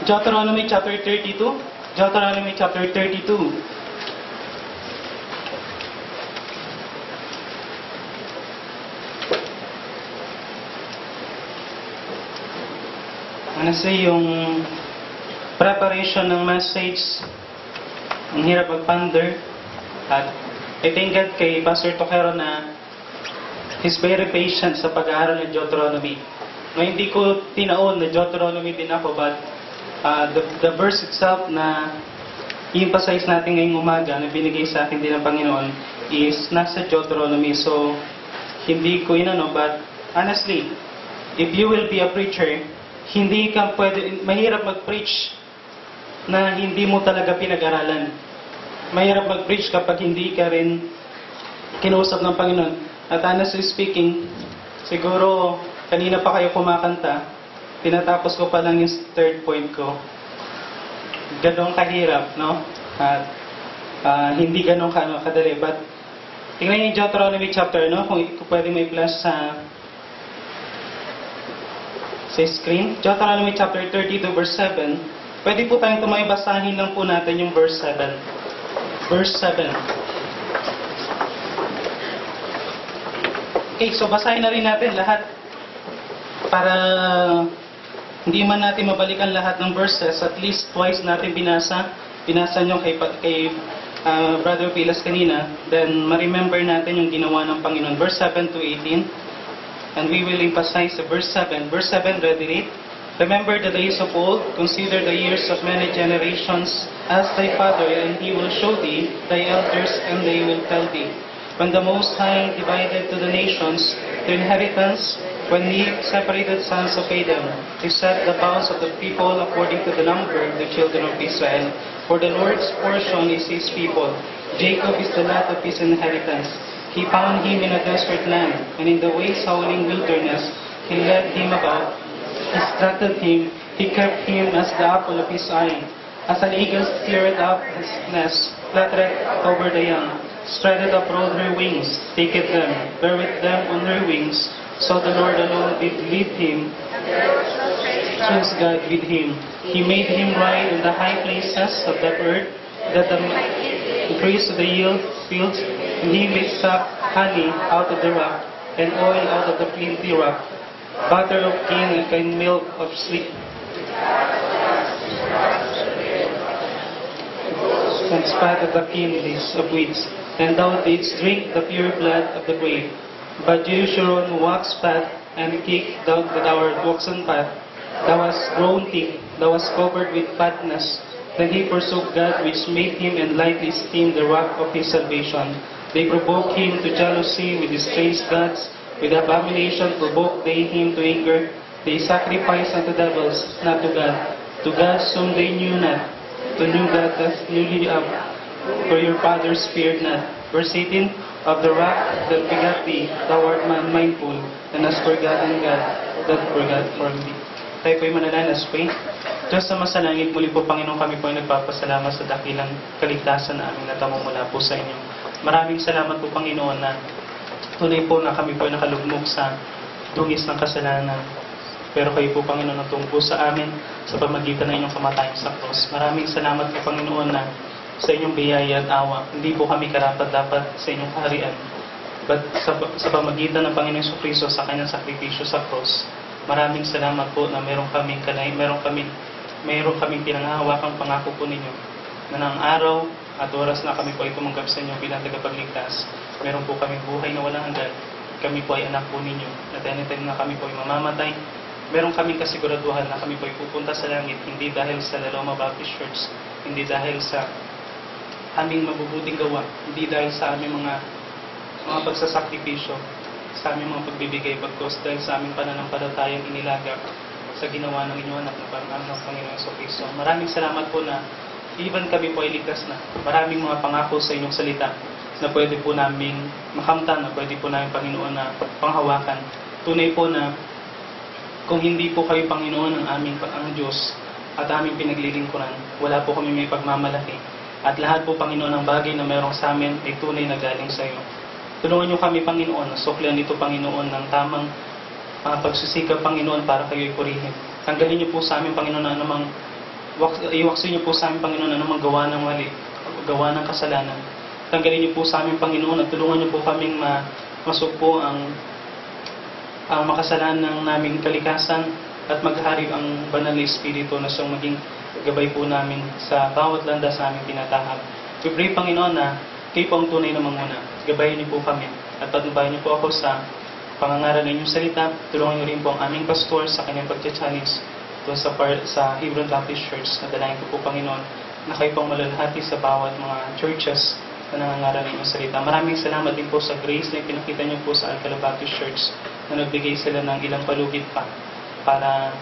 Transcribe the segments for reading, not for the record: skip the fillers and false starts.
Deuteronomy chapter 32. Deuteronomy chapter 32. Honestly, yung preparation ng message, ang hirap mag-ponder. At I thank God kay Pastor Tokero na he's very patient sa pag-aaral ng Deuteronomy. No, hindi ko tinaon na Deuteronomy din ako, but the verse itself na i-emphasize natin ngayong umaga na binigay sa akin din ng Panginoon is nasa Deuteronomy. So, hindi ko inano, but honestly, if you will be a preacher, hindi ka pwede, mahirap mag-preach na hindi mo talaga pinag-aralan. Mahirap mag-preach kapag hindi ka rin kinausap ng Panginoon. At honestly speaking, siguro kanina pa kayo kumakanta, tinatapos ko pa lang yung third point ko. Ganong kahirap, no? At hindi ganong kadali. But tingnan niyo yung Deuteronomy chapter, no? Kung pwede may flash sa screen. Deuteronomy chapter 32 verse 7. Pwede po tayong tumayo, basahin lang po natin yung verse 7. Verse 7. Okay, so basahin na rin natin lahat para hindi man natin mabalikan lahat ng verses. At least twice natin binasa. Binasa nyo kay Brother Pilas kanina. Then ma-remember natin yung ginawa ng Panginoon. Verse 7 to 18. And we will emphasize the verse 7. Verse 7, ready read. Remember the days of old, consider the years of many generations, as thy father, and he will show thee thy elders, and they will tell thee. When the Most High divided to the nations the inheritance, when he separated sons of Adam, he set the bounds of the people according to the number of the children of Israel. For the Lord's portion is his people, Jacob is the lot of his inheritance. He found him in a desert land, and in the waste howling wilderness, he led him about. He instructed him, he kept him as the apple of his eye. As an eagle stirred up his nest, fluttered over the young, spreaded abroad her wings, taketh them, buried them on her wings. So the Lord alone did lead him, chose God with him. He made him ride in the high places of the earth, that the increase of the yield fields, and he makes up honey out of the rock, and oil out of the flinty rock, butter of cane and milk of sweet, and spat of the keenlies of weeds. And thou didst drink the pure blood of the grape. But Jeshurun waxed fat, and kicked down with our oxen path. Thou hast grown thick, thou hast covered with fatness. Then he forsook God, which made him, and lightly esteemed the rock of his salvation. They provoked him to jealousy with his strange gods. With abomination provoked they him to anger. They sacrificed unto devils, not to God. To gods whom they knew not. To new God that newly up. For your fathers feared not. Verse 18. Of the rock that begat thee, thou art mindful, and hast forgotten God that forgot for thee. Tayo po'y manalangin, let's pray. Diyos sa masalangit, muli po Panginoon, kami po ay nagpapasalamat sa dakilang kaligtasan na aming natamo mula po sa inyo. Maraming salamat po Panginoon na tunay po na kami po ay nakalugmok sa dungis ng kasalanan. Pero kayo po Panginoon ang tungkol sa amin sa pamagitan ng inyong kamatayan sa cross. Maraming salamat po Panginoon na sa inyong biyaya at awa. Hindi po kami karapat-dapat sa inyong kaharian. But sa pamagitan ng Panginoon Jesucristo sa kanyang sakripisyo sa cross, maraming salamat po na meron kaming pinanghahawakang pangako po ninyo na ng araw at oras na kami po ay tumanggap sa inyo bilang tagapagligtas. Meron po kaming buhay na walang hanggan. Kami po ay anak po ninyo. At anytime na kami po ay mamamatay, meron kaming kasiguraduhan na kami po ay pupunta sa langit, hindi dahil sa Laloma Baptist Church, hindi dahil sa aming mabubuting gawa, hindi dahil sa aming mga pagsasakripisyo, sa aming mga pagbibigay, bagkos dahil sa aming pananampalatayang inilagak sa ginawa ng inyong anak na parang ng Panginoon Jesucristo. Maraming salamat po na even kami po ay ligtas na. Maraming mga pangako sa inyong salita na pwede po namin makamtan, na pwede po namin Panginoon na panghawakan. Tunay po na kung hindi po kayo Panginoon ang Diyos at aming pinaglilingkuran, wala po kami may pagmamalaki. At lahat po, Panginoon, ng bagay na mayroong sa amin ay tunay na galing sa iyo. Tulungan niyo kami, Panginoon, na suklian dito, Panginoon, ng tamang pagsisikap, Panginoon, para kayo ay purihin. Tanggalin niyo po sa amin, Panginoon, na anumang iwaksin niyo po sa amin, Panginoon, anong magawa ng mali, gawa ng kasalanan. Tanggalin niyo po sa amin, Panginoon, at tulungan niyo po kaming masugpo ang makasalanan ng naming kalikasan at maghari ang banal na Espiritu na siyang maging gabay po namin sa bawat landas sa aming tinatahak. We pray, Panginoon, na kayo po ang tunay na manguna. Gabayin niyo po kami at patnubayan niyo po ako sa pangangaral ng inyong salita. Tulungan niyo rin po ang aming pastor sa kanyang pag-challenge doon sa Hebron Baptist Church. Nadalayan ko po, Panginoon, na kayo pong malalahati sa bawat mga churches na nangangaral ng inyong salita. Maraming salamat din po sa grace na ipinakita niyo po sa Alcala Baptist Church na nagbigay sila ng ilang palugit pa para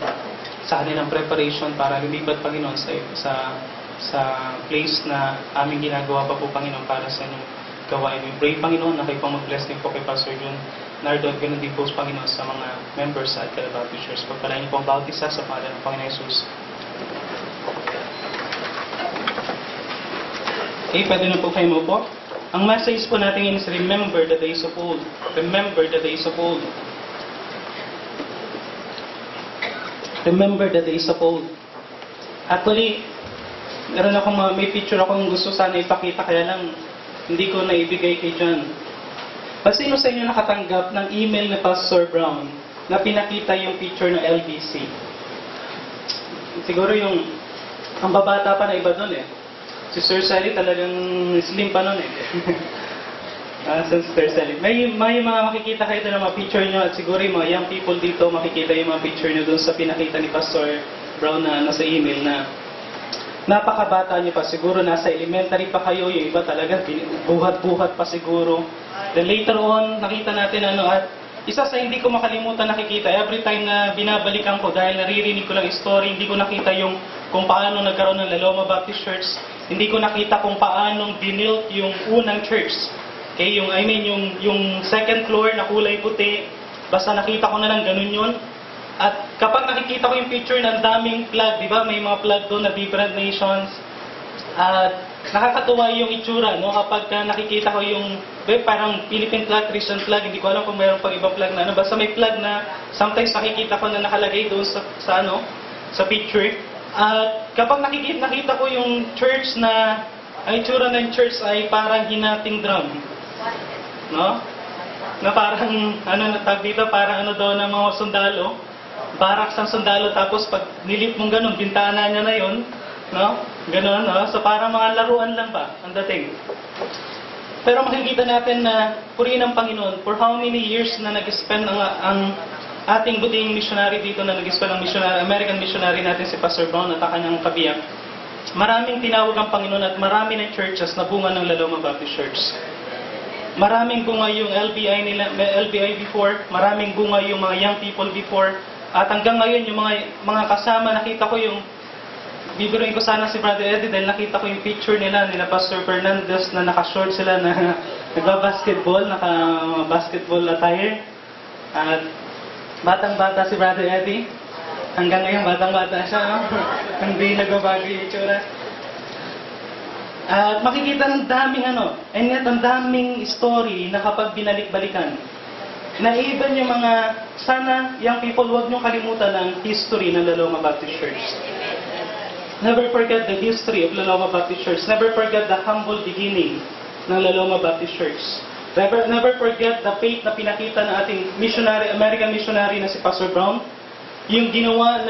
sa kanilang preparation para lumipat, Panginoon, sa place na aming ginagawa pa po, Panginoon, para sa inyong gawain. We pray, Panginoon, na kayo pong mag-bless din po kay Pastor Jun Nardo at ganun din po, Panginoon, sa mga members sa Alcala Baptist Church. Pagpalain niyo po ang bautisa sa pangalan ng Panginoon Jesus. Okay, pwede na po kayo mo po. Ang message po natin ngayon is Remember the Days of Old. Remember the Days of Old. Remember the Days of Old. Actually, meron akong may picture akong gusto sana ipakita, kaya lang hindi ko naibigay kay John. Sino sa inyo nakatanggap ng email ni Pastor Brown na pinakita yung picture ng LBC? Siguro ang babata pa na iba doon eh. Si Sir Sally talagang slim pa noon eh. Sir Sally. May mga makikita kayo doon ng mga picture nyo at siguro yung mga young people dito makikita yung mga picture nyo doon sa pinakita ni Pastor Brown na nasa email na napakabata nyo pa. Siguro nasa elementary pa kayo. Yung iba talaga buhat-buhat pa siguro. Then later on, nakita natin at isa sa hindi ko makalimutan nakikita, every time na binabalikan ko dahil naririnig ko lang story, hindi ko nakita kung paano nagkaroon ng Laloma Baptist Church. Hindi ko nakita kung paano binilt yung unang church. Okay, yung second floor na kulay puti, basta nakita ko na lang ganun yun. At kapag nakikita ko yung picture ng daming flag, di ba? May mga flag doon na different nations. At nakakatuwa yung itsura, no? Kapag nakikita ko yung parang Philippine flag, Christian flag, hindi ko alam kung mayroon pang ibang flag na basta may flag na sometimes nakikita ko na nakalagay doon sa picture. At kapag nakita ko yung church ang itsura ng church ay parang hinating drum. No? Na parang, natag dito, parang daw ng mga sundalo. Barracks ng sundalo, tapos pag nilip mong ganun, bintana niya na yun. No? Ganun, no? So parang mga laruan lang ba ang dating. Pero makikita natin na purihin ng Panginoon for how many years na nag-spend ang ating buting missionary dito na nag-spend ang American missionary natin si Pastor Brown at kanyang kabiyak. Maraming tinawag ang Panginoon at marami ng churches na bunga ng Laloma Baptist Church. Maraming bunga yung LBI before, maraming bunga yung mga young people before, at hanggang ngayon yung mga kasama, nakita ko bibiruin ko sana si Brother Eddie dahil nakita ko yung picture nila Pastor Fernandez na naka-short sila na nagba-basketball, naka-basketball attire. At batang-bata si Brother Eddie. Hanggang ngayon batang-bata siya, no? Hindi nagbabago yung itsura. At makikita ng daming and yet ang daming story na kapag binalik-balikan. Na even yung sana young people, huwag niyong kalimutan ang history ng Laloma Baptist Church. Never forget the history of Laloma Baptist Church. Never forget the humble beginning ng Laloma Baptist Church. Never forget the faith na pinakita ng ating American missionary na si Pastor Brown. Yung ginawa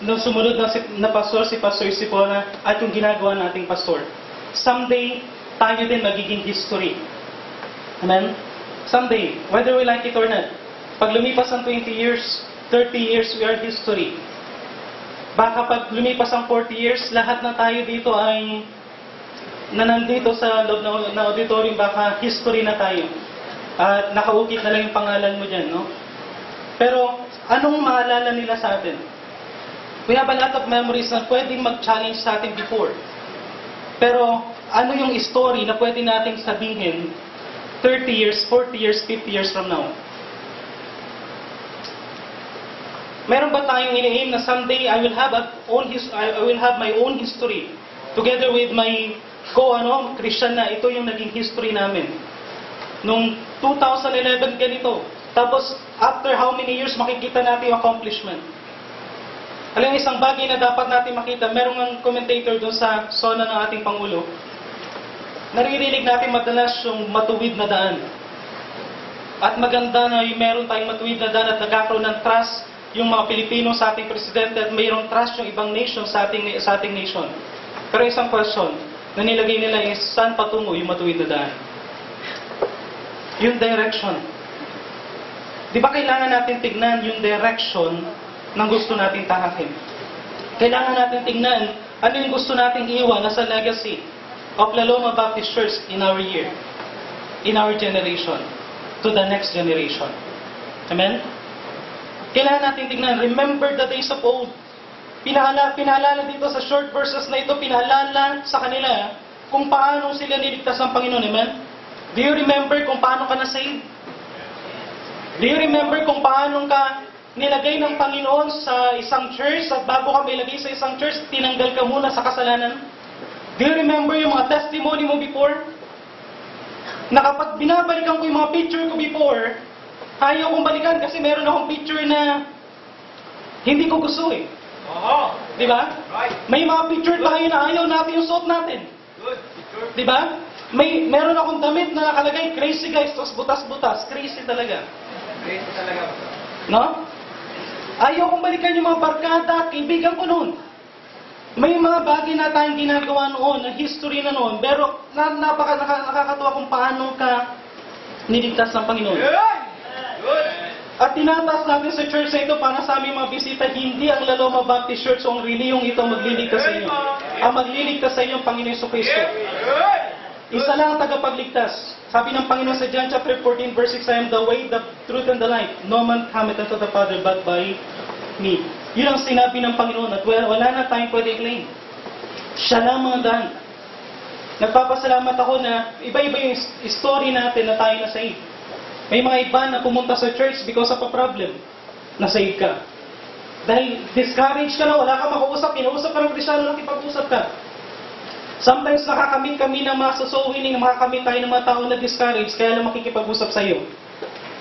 ng sumunod na pastor, si Pastor Isipona, at yung ginagawa ng ating pastor. Someday, tayo din magiging history. Amen? Someday, whether we like it or not, pag lumipas ang 20 years, 30 years, we are history. Baka pag lumipas ang 40 years, lahat na tayo dito ay nandito sa loob na auditorium, baka history na tayo. At nakaukit na lang yung pangalan mo dyan, no? Pero, anong maalala nila sa atin? We have a lot of memories na pwedeng mag-challenge sa atin before. Pero, ano yung story na pwede nating sabihin 30 years, 40 years, 50 years from now? Meron ba tayong ini-aim na someday I will have my own history together with my Christian na ito yung naging history namin. Nung 2011 ganito. Tapos after how many years makikita natin yung accomplishment. Alam, isang bagay na dapat natin makita, merong ang commentator doon sa sona ng ating Pangulo. Naririnig natin madalas yung matuwid na daan. At maganda na yung meron tayong matuwid na daan at nagkakaroon ng trust yung mga Pilipino sa ating presidente at mayroong trust yung ibang nation sa ating nation. Pero isang question na nilagay nila is, saan patungo yung matuwid na daan? Yung direction. Di ba kailangan natin tignan yung direction ng gusto nating tahakin? Kailangan natin tignan ano yung gusto nating iwan as a legacy of La Loma Baptist Church in our year, in our generation, to the next generation. Amen? Kailangan natin tignan, remember the days of old. Pinaalala dito sa short verses na ito, pinaalala sa kanila kung paano sila niligtas ng Panginoon. Amen? Do you remember kung paano ka na-saved? Do you remember kung paano ka nilagay ng Panginoon sa isang church at bago ka ilagay sa isang church, tinanggal ka muna sa kasalanan? Do you remember yung mga testimony mo before? Na kapag binabalikan ko yung mga picture ko before, ayaw kong balikan kasi meron akong picture na hindi ko gusto eh. Di ba? May mga picture tayo na ayaw natin yung suot natin. Di ba? Meron akong damit na nakalagay, crazy guys, tapos butas-butas. Crazy talaga. No? Ayaw kong balikan yung mga barkada at kaibigan ko noon. May mga bagay na tayong ginagawa noon, na history na noon, pero nakakatuwa kung paano ka niligtas ng Panginoon. At tinataas natin sa church na ito para sa aming mga bisita, hindi ang La Loma Baptist Church o ang reliyong ito magliligtas sa inyo. Ang magliligtas sa inyo ang Panginoon Jesucristo. Isa lang ang tagapagligtas. Sabi ng Panginoon sa John chapter 14 verse 6, I am the way, the truth, and the life. No man cometh unto the Father but by me. Yun ang sinabi ng Panginoon at wala na tayong pwede i-claim. Siya lang mga daan. Nagpapasalamat ako na iba-iba yung story natin na tayo na save. May mga iba na pumunta sa church because of a problem. Na-save ka. Dahil discouraged ka na, wala ka makausap, kinausap ka ng Kristyano, nakipag-usap ka. Sometimes nakakamit kami ng mga soul winning, nakakamit tayo ng mga tao na discouraged, kaya lang makikipag-usap sa iyo.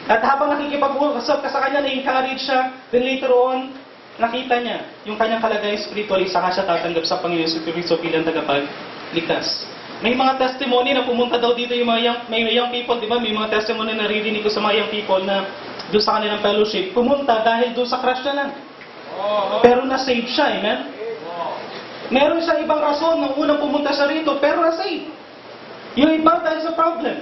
At habang nakikipag-usap ka sa kanya, na-encourage siya, then later on, nakita niya yung kanyang kalagay spiritually, saka siya tatanggap sa Panginoon Jesucristo bilang tagapagligtas. May mga testimony na pumunta daw dito yung mga young people, di ba? May mga testimony na naririnig ko sa mga young people na doon sa kanilang fellowship, pumunta dahil doon sa crush niya lang. Pero na-save siya, amen? Meron siya ibang rason nung unang pumunta siya rito, pero na-save. Yung iba dahil sa problem.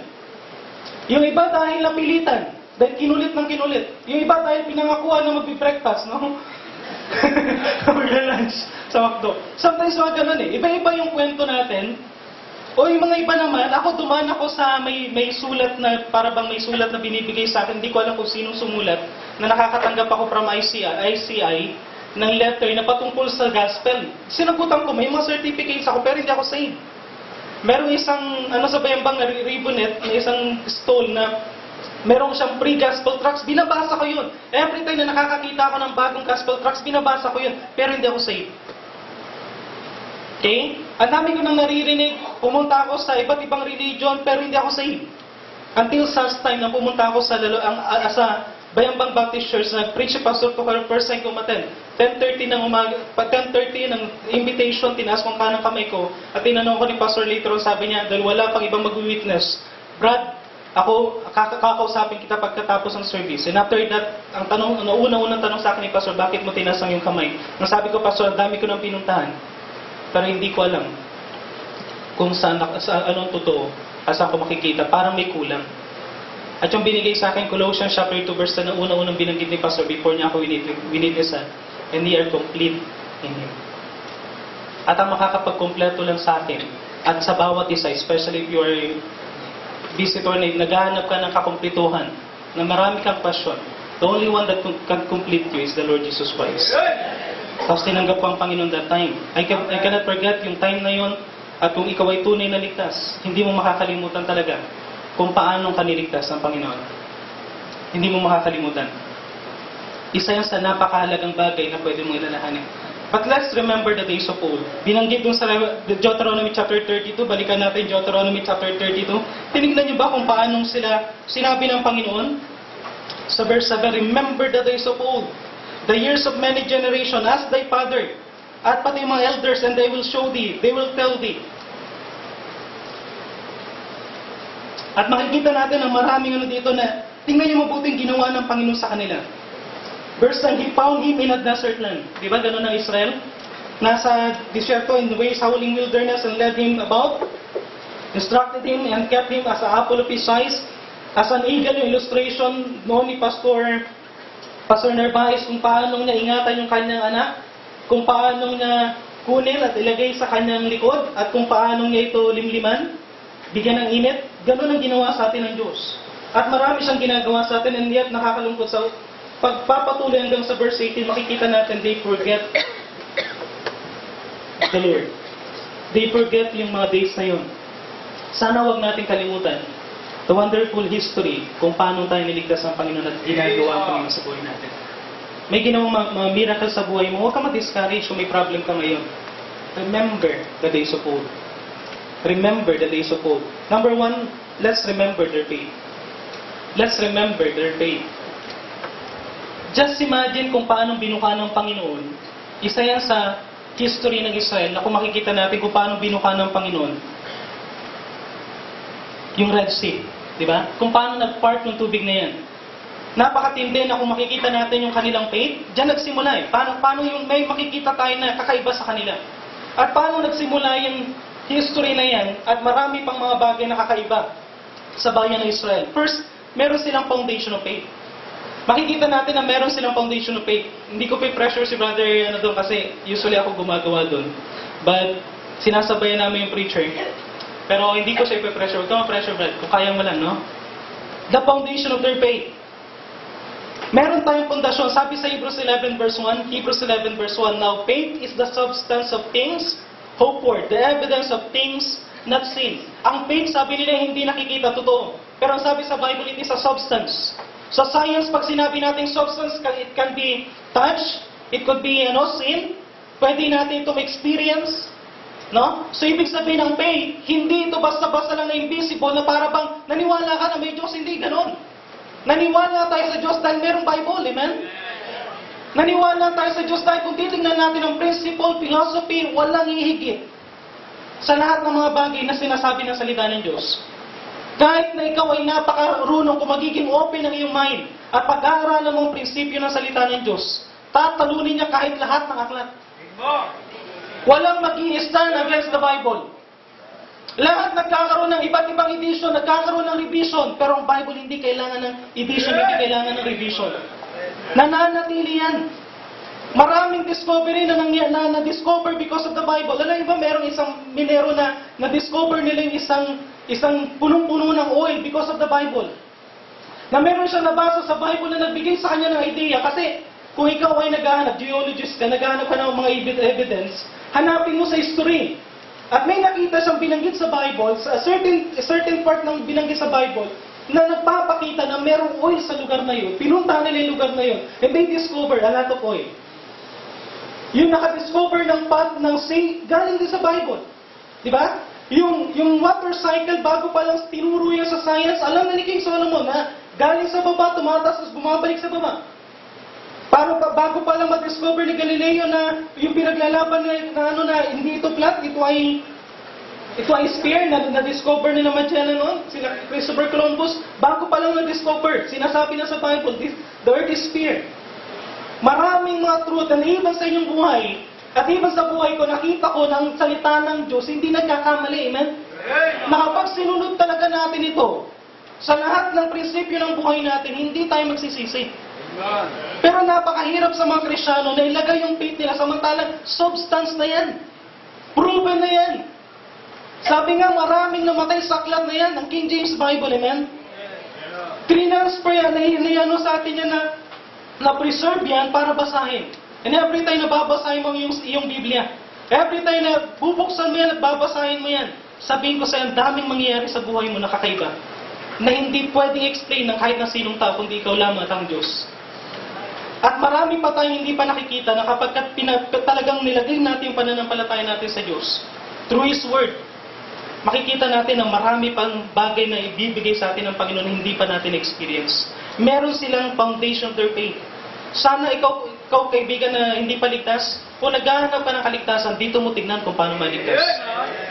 Yung iba dahil napilitan, dahil kinulit ng kinulit. Yung iba dahil pinangakuan na magbi-breakfast, no? Mag-lunch sa McDo. Sometimes mga ganun eh. Iba-iba yung kwento natin. O yung mga iba naman, dumaan ako sa may sulat na, para bang may sulat na binibigay sa akin, hindi ko alam kung sinong sumulat, na nakakatanggap ako from ICI, ng letter na patungkol sa gospel. Sinagutan ko, may mga certificates ako, pero hindi ako saved. Merong isang, sa Bayambang na ribonet, na isang stall na merong siyang free gospel tracts, binabasa ko yun. Every time na nakakakita ako ng bagong gospel tracts, binabasa ko yun, pero hindi ako saved. Okay? Ang dami ko nang naririnig, pumunta ako sa iba't ibang religion, pero hindi ako saved. Until such time na pumunta ako sa Bayambang Baptist Church, nag-preach si Pastor Tucker, first time ko umattend. 10:30 ng umaga, 10:30 ng invitation, tinaas ko ang kanang kamay ko, at tinanong ko ni Pastor later on, sabi niya, dahil wala pang ibang mag-witness, Brad, ako, kakausapin kita pagkatapos ng service. And after that, ang unang tanong sa akin ni Pastor, bakit mo tinaas ang iyong kamay? Nang sabi ko, Pastor, dami ko nang pinuntahan, pero hindi ko alam kung anong totoo, at saan ko makikita, parang may kulang. At yung binigay sa akin, Colossians chapter 2 verse na unang binanggit ni Pastor before niya ako winitnessan, and ye are complete in Him. At ang makakapagkompleto lang sa akin, at sa bawat isa, especially if you are a visitor na naghahanap ka ng kakumplituhan, na marami kang passion, the only one that can complete you is the Lord Jesus Christ. Tapos tinanggap ko ang Panginoon that time. I cannot forget yung time na yon, at kung ikaw ay tunay na ligtas, hindi mo makakalimutan talaga kung paano ka niligtas ng Panginoon. Hindi mo makakalimutan. Isa yan sa napakahalagang bagay na pwede mong ilalahanin. But let's remember the days of old. Binanggit dun sa Deuteronomy chapter 32, balikan natin Deuteronomy chapter 32. Tinignan niyo ba kung paano sila sinabi ng Panginoon? Sa verse 7, remember the days of old. the years of many generations, ask thy father, at pati yung mga elders, and they will show thee, they will tell thee. At makikita natin ang maraming dito na, tingnan niyo mabuting ginawa ng Panginoon sa kanila. Verse 9, He found him in a desert land. Di ba ganun ang Israel? Nasa disyerto in the ways, howling wilderness, and led him about, instructed him, and kept him as an apple of his eyes, as an eagle. Yung illustration noon ni Pastor Narvaez kung paano niya ingatan yung kanyang anak, kung paano niya kunin at ilagay sa kanyang likod, at kung paano niya ito limliman, bigyan ng init. Ganun ang ginawa sa atin ng Diyos. At marami siyang ginagawa sa atin, and yet nakakalungkot sa pagpapatuloy hanggang sa verse 18, makikita natin they forget the Lord. They forget yung mga days na yun. Sana wag natin kalimutan the wonderful history kung paano tayo niligtas ng Panginoon at ginagawa ang Panginoon sa buhay natin. May ginawang mga miracle sa buhay mo, huwag ka ma-discourage kung may problem ka ngayon. Remember the days of old. Remember the days of old. Number one, let's remember their faith. Let's remember their faith. Just imagine kung paano binuka ng Panginoon. Isa yan sa history ng Israel na kung makikita natin kung paano binuka ng Panginoon yung Red Sea. Diba? Kung paano nag-part ng tubig na yan. Napakatindi na kung makikita natin yung kanilang faith, dyan nagsimula eh. Paano yung may makikita tayo na kakaiba sa kanila. At paano nagsimula yung history na yan at marami pang mga bagay na kakaiba sa bayan ng Israel. First, meron silang foundation of faith. Makikita natin na meron silang foundation of faith. Hindi ko pressure si brother doon kasi usually ako gumagawa doon. But sinasabayan namin yung preacher. Pero hindi ko siya pressure. Huwag ka ma-pressure, Brad. Kung kaya mo lang, no? The foundation of their faith. Meron tayong pundasyon. Sabi sa Hebrews 11 verse 1, Hebrews 11 verse 1, Now faith is the substance of things hoped for, the evidence of things not seen. Ang faith, sabi nila, hindi nakikita, totoo. Pero ang sabi sa Bible, it is a substance. Sa science, pag sinabi natin substance, it can be touch, it could be seen, pwede natin itong experience, no? So, ibig sabihin ng faith, hindi ito basta-basta lang na invisible na para bang naniwala ka na may Diyos, hindi ganon. Naniwala tayo sa Diyos dahil merong Bible, amen? Naniwala tayo sa Diyos dahil kung titignan natin ang principle, philosophy, walang hihigit sa lahat ng mga bagay na sinasabi ng salita ng Diyos. Kahit na ikaw ay napakarunong kung magiging open ang iyong mind at pag-aaralan mo ang prinsipyo ng salita ng Diyos, tatalunin niya kahit lahat ng aklat. Walang mag-i-stand against the Bible. Lahat nagkakaroon ng iba't ibang edition, nagkakaroon ng revision, pero ang Bible hindi kailangan ng edition, hindi kailangan ng revision. Nananatili yan. Maraming discovery na na-discover because of the Bible. Alam ba, merong isang minero na na-discover nila yung isang punong-puno ng oil because of the Bible. Na meron siyang nabasa sa Bible na nagbigay sa kanya ng idea. Kasi kung ikaw ay naghahanap, geologist ka, naghahanap ka ng mga evidence, hanapin mo sa history. At may nakita siyang binanggit sa Bible, sa certain part ng binanggit sa Bible, na nagpapakita na merong oil sa lugar na yun. Pinunta nila yung lugar na yun. And they discovered a lot of oil. Yung nakadiscover ng path ng sea, galing din sa Bible. Di ba? Yung water cycle, bago pa lang tinuro yan sa science, alam na ni King Solomon na galing sa baba, tumataas, tapos bumabalik sa baba. Bago pa lang ma-discover ni Galileo na yung pinaglalaban na hindi ito flat, ito ay sphere na discover nila Magellan noon, sila Christopher Columbus, bago pa lang na-discover, sinasabi na sa Bible, the earth is sphere. Maraming mga truth na even sa inyong buhay, at even sa buhay ko, nakita ko ng salita ng Diyos, hindi nagkakamali, amen? Na kapag sinunod talaga natin ito, sa lahat ng prinsipyo ng buhay natin, hindi tayo magsisisi. Pero napakahirap sa mga Kristyano na ilagay yung faith nila, samantalang substance na yan. Proven na yan. Sabi nga, maraming namatay sa aklat na yan, ng King James Bible, amen? Transfer yan, sa atin yan na preserve yan para basahin. And every time na babasahin mo yung Biblia, every time na bubuksan mo yan at babasahin mo yan, sabihin ko sa'yo, daming mangyayari sa buhay mo na kakaiba, na hindi pwedeng explain ng kahit na sinong tao, kundi ikaw lamang at ang Diyos. At marami pa tayong hindi pa nakikita na kapag talagang nilagay natin yung pananampalataya natin sa Diyos, through His Word, makikita natin na marami pang bagay na ibibigay sa atin ng Panginoon na hindi pa natin experience. Meron silang foundation of their faith. Sana ikaw, ikaw kaibigan na hindi paligtas, kung naghahanap ka ng kaligtasan, dito mo tignan kung paano maligtas.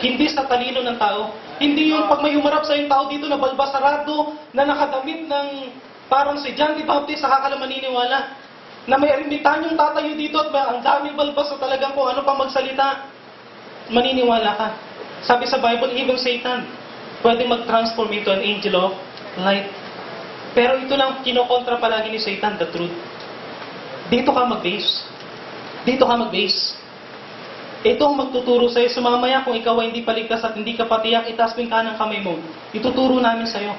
Hindi sa talino ng tao. Hindi yung pag may humarap sa yung tao dito na balbasarado, na nakadamit ng parang si John the Baptist, saka ka lang maniniwala. Na may ermitan yung tatayo dito at ang daming balbas na talagang kung ano pa magsalita. Maniniwala ka. Sabi sa Bible, even Satan, pwede mag-transform into an angel of light. Pero ito lang, kinokontra palagi ni Satan, the truth. Dito ka mag-base. Dito ka mag-base. Ito ang magtuturo sa'yo. Sumamaya kung ikaw ay hindi paligtas at hindi ka patiyak, itaas mo yung kanang kamay mo. Ituturo namin sa'yo.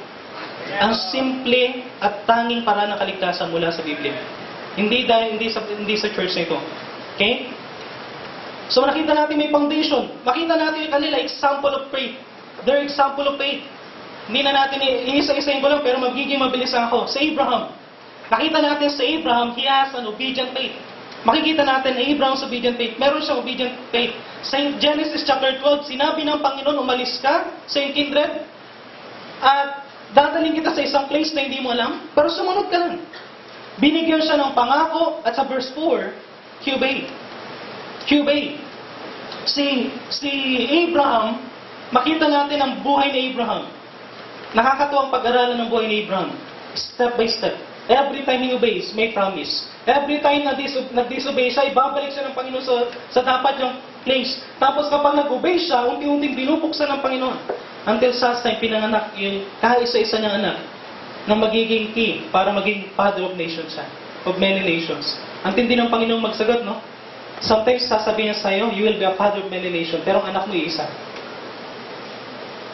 Ang simple at tanging paraan ng kaligtasan mula sa Biblia. Hindi sa church na ito. Okay? So nakita natin may foundation. Makita natin yung kanila example of faith. Their example of faith. Hindi na natin iisa-isahin ko lang, pero magiging mabilis ako. Sa Abraham. Nakita natin sa Abraham, he has an obedient faith. Makikita natin na Abraham's obedient faith. Meron siyang obedient faith. Sa Genesis chapter 12, sinabi ng Panginoon, umalis ka sa iyong kindred at dadaling kita sa isang place na hindi mo alam, pero sumunod ka lang. Binigyan siya ng pangako at sa verse 4, he obeyed. He obeyed. Si Abraham, makita natin ang buhay ni Abraham. Nakakatuwang pag-aralan ng buhay ni Abraham. Step by step. Every time he obeys, may promise. Every time nag-disobey siya, ibabalik siya ng Panginoon sa dapat yung place. Tapos kapag nag-obey siya, unti-unting binubuksan ng Panginoon. Until sa time, pinanganak yung kaisa-isa niyang anak na magiging key para maging father of nations siya. Of many nations. Ang tindi ng Panginoon magsagot, no? Sometimes sasabihin niya sa'yo, you will be a father of many nations, pero ang anak mo isa.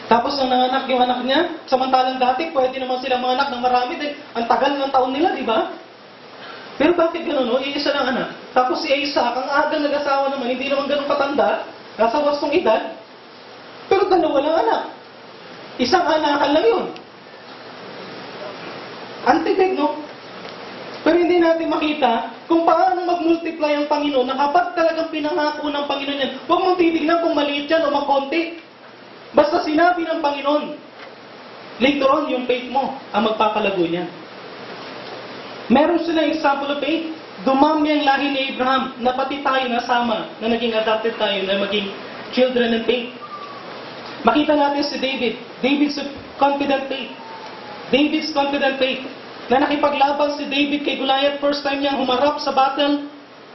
Tapos nang nanganak yung anak niya, samantalang dati, pwede naman silang manganak ng marami dahil ang tagal ng taon nila, di ba? Pero bakit gano'n, no? Iisa lang anak. Tapos si Isaac, ang agang nag-asawa naman, hindi naman ganun katanda, nasa wastong edad, pero dalawa lang anak. Isang anakan lang yun. Antipid, no? Pero hindi natin makita kung paano mag-multiply ang Panginoon na kapag talagang pinangako ng Panginoon yan, huwag mong titignan kung maliit yan o magkonti. Basta sinabi ng Panginoon, later on, yung faith mo ang magpapalago niyan. Meron silang example of faith. Dumami ang lahi ni Abraham na pati tayo nasama na naging adopted tayo na maging children of faith. Makita natin si David. David's confident faith. David's confident faith. Na nakipaglaban si David kay Goliath, first time niyang humarap sa battle.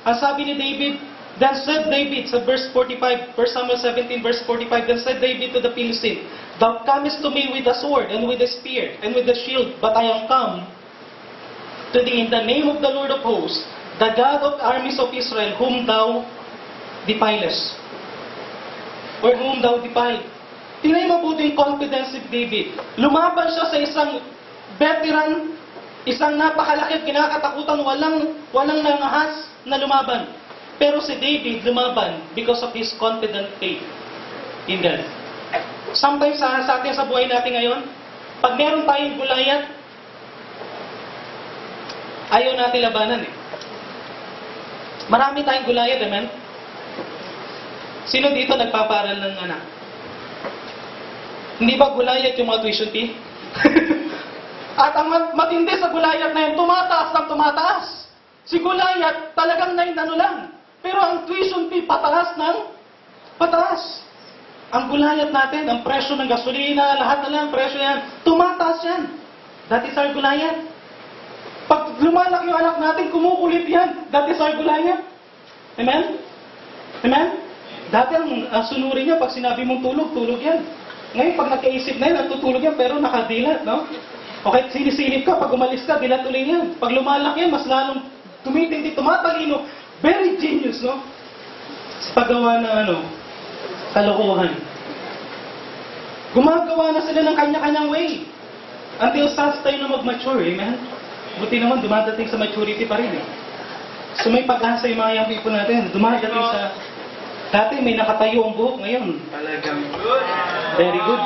Ang sabi ni David, then said David, sa verse 45, 1 Samuel 17, verse 45, then said David to the Philistine, thou comest to me with a sword, and with a spear, and with a shield, but I am come to thee in the name of the Lord of hosts, the God of armies of Israel, whom thou defilest. Or whom thou defiled. Tingnan mo po yung confidence of David. Lumaban siya sa isang veteran, isang napakalaki at kinakatakutan, walang nangahas na lumaban. Pero si David lumaban because of his confident faith in God. Sometimes sa atin sa buhay natin ngayon, pag meron tayong Goliath, ayaw natin labanan eh. Marami tayong Goliath, amen? Sino dito nagpaparal ng anak? Hindi ba Goliath yung mga tuition fee? At ang matindi sa Goliath na yun, tumataas ng tumataas. Si Goliath talagang ano lang. Pero ang tuition fee, pataas ng pataas. Ang Goliath natin, ang presyo ng gasolina, lahat na lang, presyo yan, tumataas yan. That is our Goliath. Pag lumalaki yung anak natin, kumukulit yan. That is our Goliath. Amen? Amen? Dati ang sunurin niya, pag sinabi mong tulog, tulog yan. Ngayon, pag nagkaisip na yan, natutulog yan, pero nakadilat, no? O kahit sinisilip ka, pag umalis ka, dilat ulit yan. Pag lumalaki yan, mas lalong tumitindi, tumatalino. Very genius, no? Sa paggawa ng kalokohan. Gumagawa na sila ng kanya-kanyang way. Until such time na mag-mature, amen? Buti naman, dumadating sa maturity pa rin, eh. So may pag-asa yung mga young people natin. Dumadating sa... Dati may nakatayo ang buhok, ngayon. Talagang good. Very good.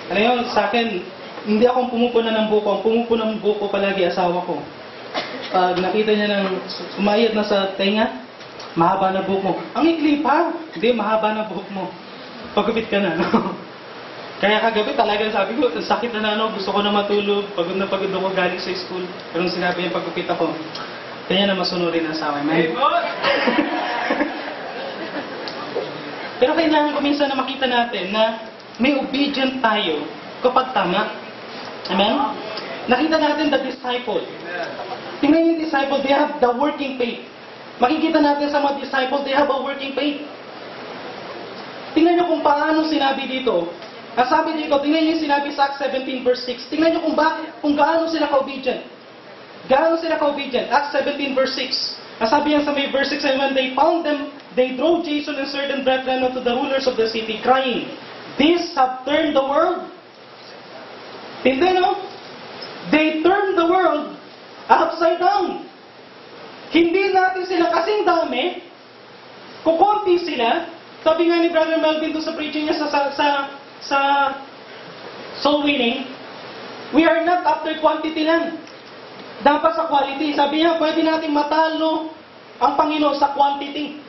Ano yun, sa akin, hindi akong pumupuna ng buko. Ang pumupuna ng buko palagi asawa ko. Pag nakita niya ng umayat na sa tenga, mahaba na buhok mo. Ang ikli pa. Hindi, mahaba na buhok mo. Pagupit ka na, no? Kaya kagabi talagang sabi ko, sakit na gusto ko na matulog. Pagod na pagod ako galing sa school. Pero sinabi niya pagupit ako, Kanya na masunurin ang asawa. Amen? Pero kailangan ko minsan na makita natin na may obedient tayo kapag tama. Amen? Nakita natin the disciple. Tingnan yung disciple, they have the working faith. Makikita natin sa mga disciple, they have a working faith. Tingnan nyo kung paano sinabi dito. Ang sabi dito, tingnan nyo yung sinabi sa Acts 17 verse 6. Tingnan nyo kung gaano sila ka-obedient. Gaano sila ka-obedient. Acts 17 verse 6. Ang sabi yan sa may verse 6, and when they found them, they drove Jason and certain brethren unto the rulers of the city, crying, "These have turned the world." Tingnan no? They turned the world upside down. Hindi natin sila kasing dami, kukunti sila. Sabi nga ni Brother Melvin doon sa preaching niya sa soul winning, we are not after quantity lang. Dapat sa quality. Sabi niya, pwede natin matalo ang Panginoon sa quantity.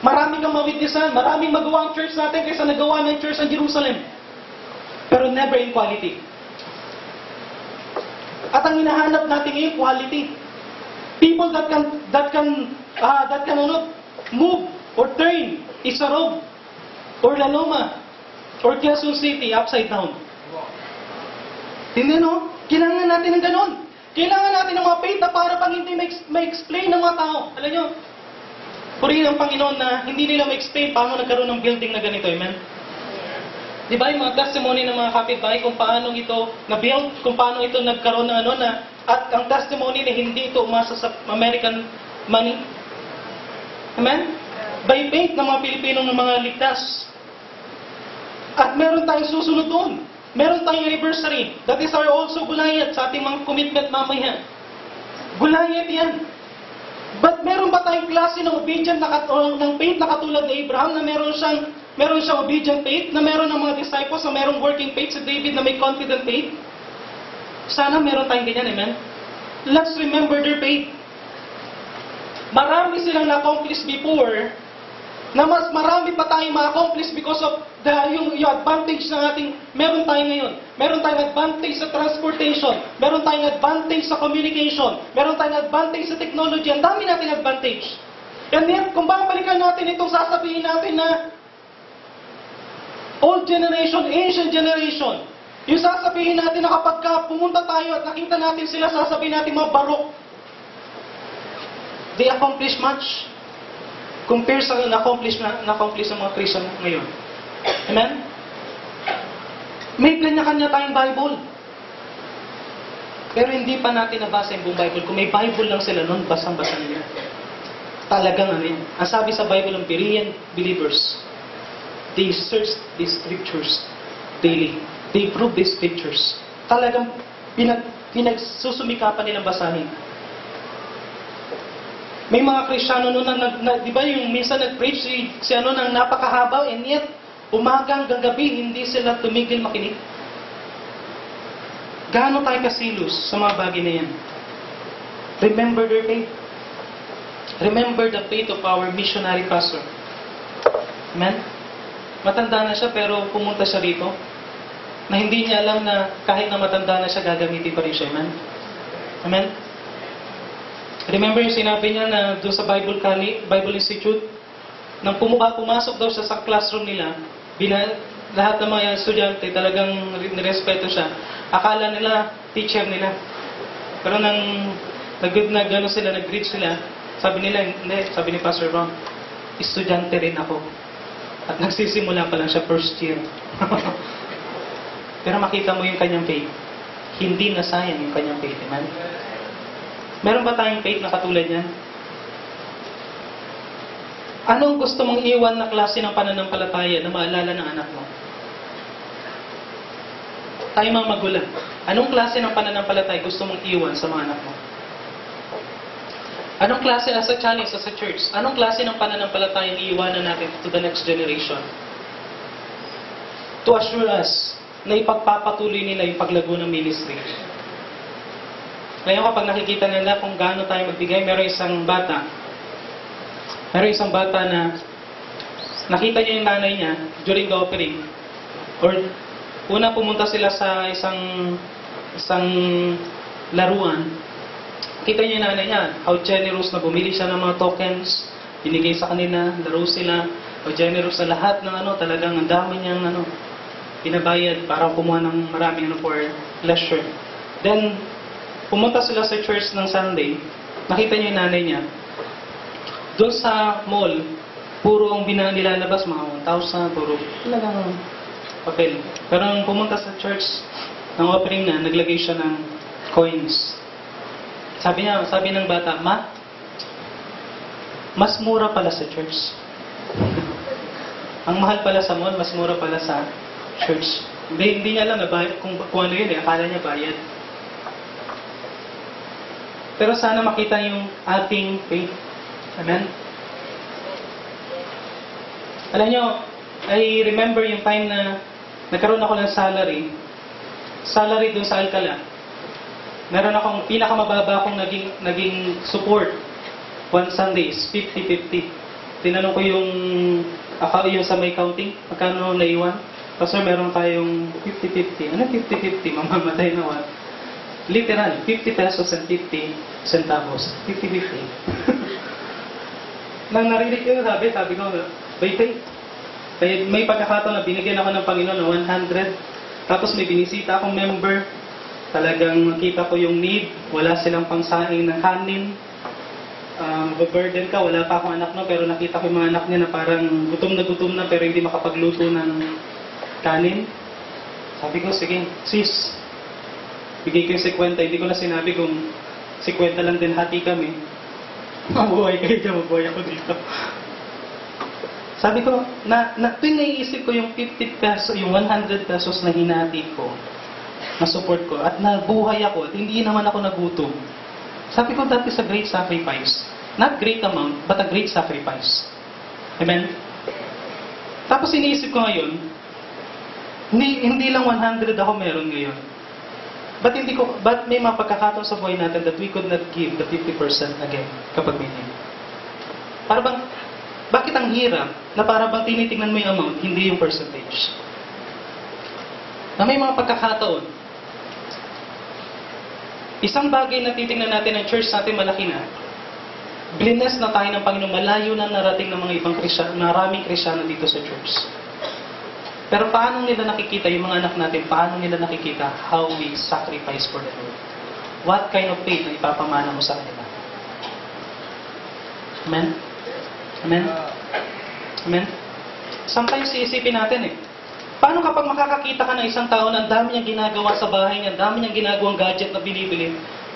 Marami kang mawitnessan, maraming magawa ang church natin kaysa nagawa ng church ng Jerusalem. Pero never in quality. At ang hinahanap natin ngayon, quality. People that can move or turn Isarog or La Loma or Quezon City upside down. Hindi no? Kailangan natin ng ganon. Kailangan natin ng mga faith na para pang hindi ma-explain ng mga tao. Alam nyo, purihin ang Panginoon na hindi nila ma-explain paano nagkaroon ng building na ganito. Amen? Di ba yung mga testimony ng mga kapitbahay kung paano ito na-build, kung paano ito nagkaroon ng at ang testimony na hindi ito umasa sa American money. Amen? By faith ng mga Pilipinong mga ligtas. At meron tayong susunod doon. Meron tayong anniversary. That is our also Goliath sa ating mga commitment mamaya. Goliath yan. But meron ba tayong klase ng obedient ng faith na katulad ni Abraham na meron siyang obedient faith, na meron ng mga disciples na merong working faith, si David na may confident faith? Sana meron tayong ganyan, amen? Let's remember their faith. Marami silang na-accomplish before, na mas marami pa tayong ma-accomplish because of yung advantage ng ating, meron tayo ngayon. Meron tayong advantage sa transportation. Meron tayong advantage sa communication. Meron tayong advantage sa technology. Ang dami natin advantage. And then, kung babalikan natin itong sasabihin natin na old generation, ancient generation, yung sasabihin natin na kapag pumunta tayo at nakita natin sila, sasabihin natin mga barok. They accomplish much compare sa na-accomplish ng mga Christian ngayon. Amen? May kanya-kanya tayong Bible. Pero hindi pa natin nabasa yung buong Bible. Kung may Bible lang sila noon, basang-basa nila. Talagang yan. Ang sabi sa Bible ng Berean believers, they search these scriptures daily. They prove these scriptures. Talagang pinagsusumikapan nilang basahin. May mga Kristiyano noon di ba yung minsan nag-preach si ng napakahaba, and yet umaga hanggang gabi hindi sila tumigil makinig. Gaano tayo kasilos sa mga bagay na yan? Remember their faith. Remember the faith of our missionary pastor. Amen? Matanda na siya pero pumunta siya rito na hindi niya alam na kahit na matanda na siya, gagamitin pa rin siya. Amen? Amen? Remember yung sinabi niya na doon sa Bible Institute, nang pumasok daw siya sa classroom nila, lahat ng mga estudyante talagang nirespeto siya. Akala nila, teacher nila. Pero nang nag-greet sila, sabi nila, hindi, sabi ni Pastor Ron, estudyante rin ako. At nagsisimula pa lang siya first year. Pero makita mo yung kanyang faith. Hindi nasayang yung kanyang faith. Amen? Meron ba tayong faith na katulad niyan? Anong gusto mong iwan na klase ng pananampalataya na maalala ng anak mo? Tayo mga magulang. Anong klase ng pananampalataya gusto mong iwan sa mga anak mo? Anong klase as a challenge, as a church? Anong klase ng pananampalataya iiwanan natin to the next generation? To assure us na ipagpapatuloy nila yung paglago ng ministry. Ngayon kapag nakikita nila kung gaano tayo magbigay, meron isang bata na nakita niya yung nanay niya during the offering. Or una pumunta sila sa isang laruan. Kita niyo yung nanay niya, how generous na bumili siya ng mga tokens, binigay sa kanila, laro sila, how generous na lahat ng talagang ang dami niyang pinabayad para kumuha ng maraming for leisure. Then, pumunta sila sa church ng Sunday, nakita niyo yung nanay niya, doon sa mall, puro ang nilalabas, mga 1,000, puro talagang papel. Pero nung pumunta sa church, ng opening na, naglagay siya ng coins. Sabi ng bata, "Ma, mas mura pala sa church." Ang mahal pala sa mall, mas mura pala sa church. Hindi niya alam na bayad, kung ano yun akala niya bayad. Pero sana makita yung ating faith. Amen? Alam nyo, I remember yung time na nagkaroon ako ng salary dun sa Alcala. Meron akong pinakamababa akong naging support. One Sunday is 50-50. Tinanong ko yung sa may counting, magkano naiwan? Pastor, meron tayong 50-50. Ano 50-50? Mamamatay na one. Literal, 50 pesos and 50 centavos. 50-50. Nang narinig ko yung sabi ko, by faith. Kaya may pagkakataon na binigyan ako ng Panginoon ng 100. Tapos may binisita akong member. Talagang nakita ko yung need. Wala silang pangsaing ng kanin. Burden ka, wala pa akong anak no, pero nakita ko yung mga anak niya na parang gutom na pero hindi makapagluto ng kanin. Sabi ko, sige, sis, bigay ko yung 50. Hindi ko na sinabi kung 50 lang din hati kami. Mabuhay kayo dyan, mabuhay ako dito. Sabi ko, tuwing naiisip ko yung 50 pesos, yung 100 pesos na hinati ko, na support ko, at nabuhay ako, at hindi naman ako nagutom. Sabi ko, that is a great sacrifice. Not great amount, but a great sacrifice. Amen? Tapos iniisip ko ngayon, hindi lang 100 ako meron ngayon. But may mga pagkakataon sa buhay natin that we could not give the 50% again kapag may need. Para bang, bakit ang hirap na para bang tinitingnan mo yung amount, hindi yung percentage? Na may mga pagkakataon, isang bagay na titingnan natin ng church natin malaki na, blessed na tayo ng Panginoon, malayo na narating ng mga ibang maraming Kristyano dito sa church. Pero paano nila nakikita, yung mga anak natin, paano nila nakikita how we sacrifice for the Lord? What kind of faith na ipapamana mo sa kanila? Amen? Amen? Amen? Sometimes iisipin natin paano kapag makakakita ka ng isang tao na ang dami niyang ginagawa sa bahay niya, ang dami niyang ginagawang gadget na binibili,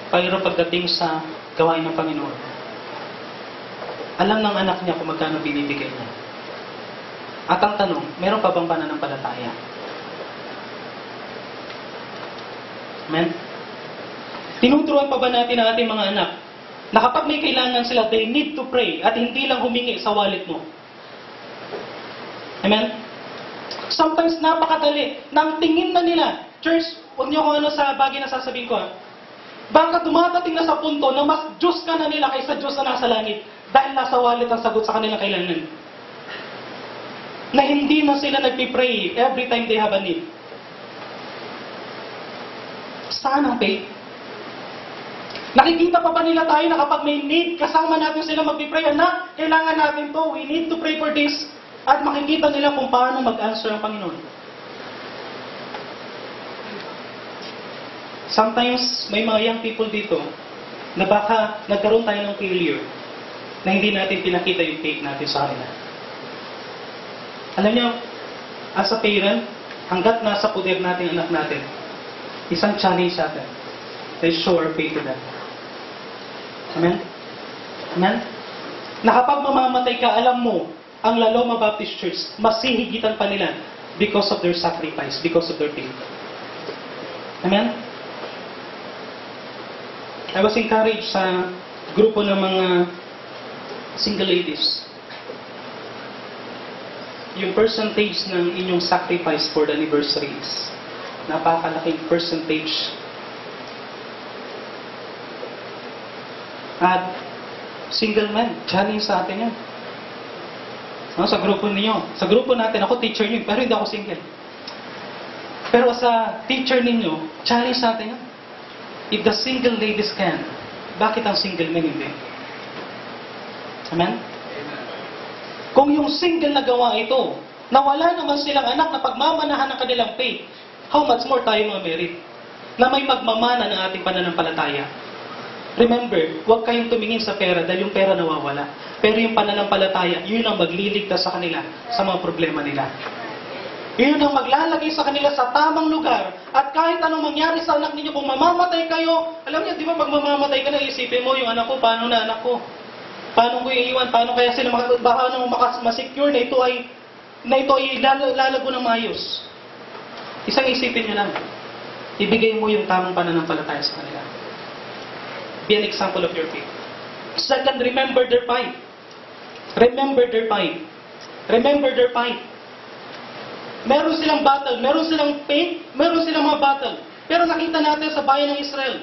pero pagdating sa gawain ng Panginoon, alam ng anak niya kung magkano binibigay niya. At ang tanong, meron pa bang pananampalataya? Amen? Tinuturuan pa ba natin ang ating mga anak na kapag may kailangan sila, they need to pray at hindi lang humingi sa wallet mo? Amen? Sometimes napakadali. Nang tingin na nila, church, huwag niyo kung sa bagay na sasabihin ko. Baka dumadating na sa punto na mas Diyos ka na nila kaysa Diyos na nasa langit dahil nasa wallet ang sagot sa kanilang kailangan. Na hindi na sila nagpipray every time they have a need. Saan ang faith? Nakikita pa ba nila tayo na kapag may need, kasama natin sila magpipray, anak, kailangan natin to, we need to pray for this. At makikita nila kung paano mag-answer ang Panginoon. Sometimes, may mga young people dito na baka nagkaroon tayo ng failure na hindi natin pinakita yung faith natin sa kanila. Alam niyo, as a parent, hanggat nasa poder natin anak natin, isang challenge sa atin. Let's show our faith to them. Amen? Amen? Na kapag mamamatay ka, alam mo, ang Laloma Baptist Church, mas hihigitan pa nila because of their sacrifice, because of their faith. Amen? I was encouraged sa grupo ng mga single ladies. Yung percentage ng inyong sacrifice for the anniversary is napakalaking percentage. At single men, challenge sa atin yan. Sa grupo ninyo. Sa grupo natin, ako teacher niyo, pero hindi ako single. Pero sa teacher ninyo, challenge sa atin yan. If the single ladies can, Bakit ang single men hindi? Amen? Kung yung single na gawa ito, na wala naman silang anak na pagmamanahan ng kanilang faith, how much more tayo mga married? Na may magmamana ng ating pananampalataya. Remember, huwag kayong tumingin sa pera dahil yung pera nawawala. Pero yung pananampalataya, yun ang magliligtas sa kanila sa mga problema nila. Yun ang maglalagay sa kanila sa tamang lugar. At kahit anong mangyari sa anak ninyo, kung mamamatay kayo, alam niyo, di ba pag mamamatay ka na, isipin mo, yung anak ko, paano na anak ko? Paano ko iiwan? Paano kaya sila masecure na ito ay lalago ng maayos? Isang isipin nyo lang. Ibigay mo yung tamang pananampalataya sa kanila. Be an example of your faith. Second, remember their fight. Remember their fight. Remember their fight. Meron silang battle, meron silang faith, meron silang mga battle. Pero nakita natin sa bayan ng Israel,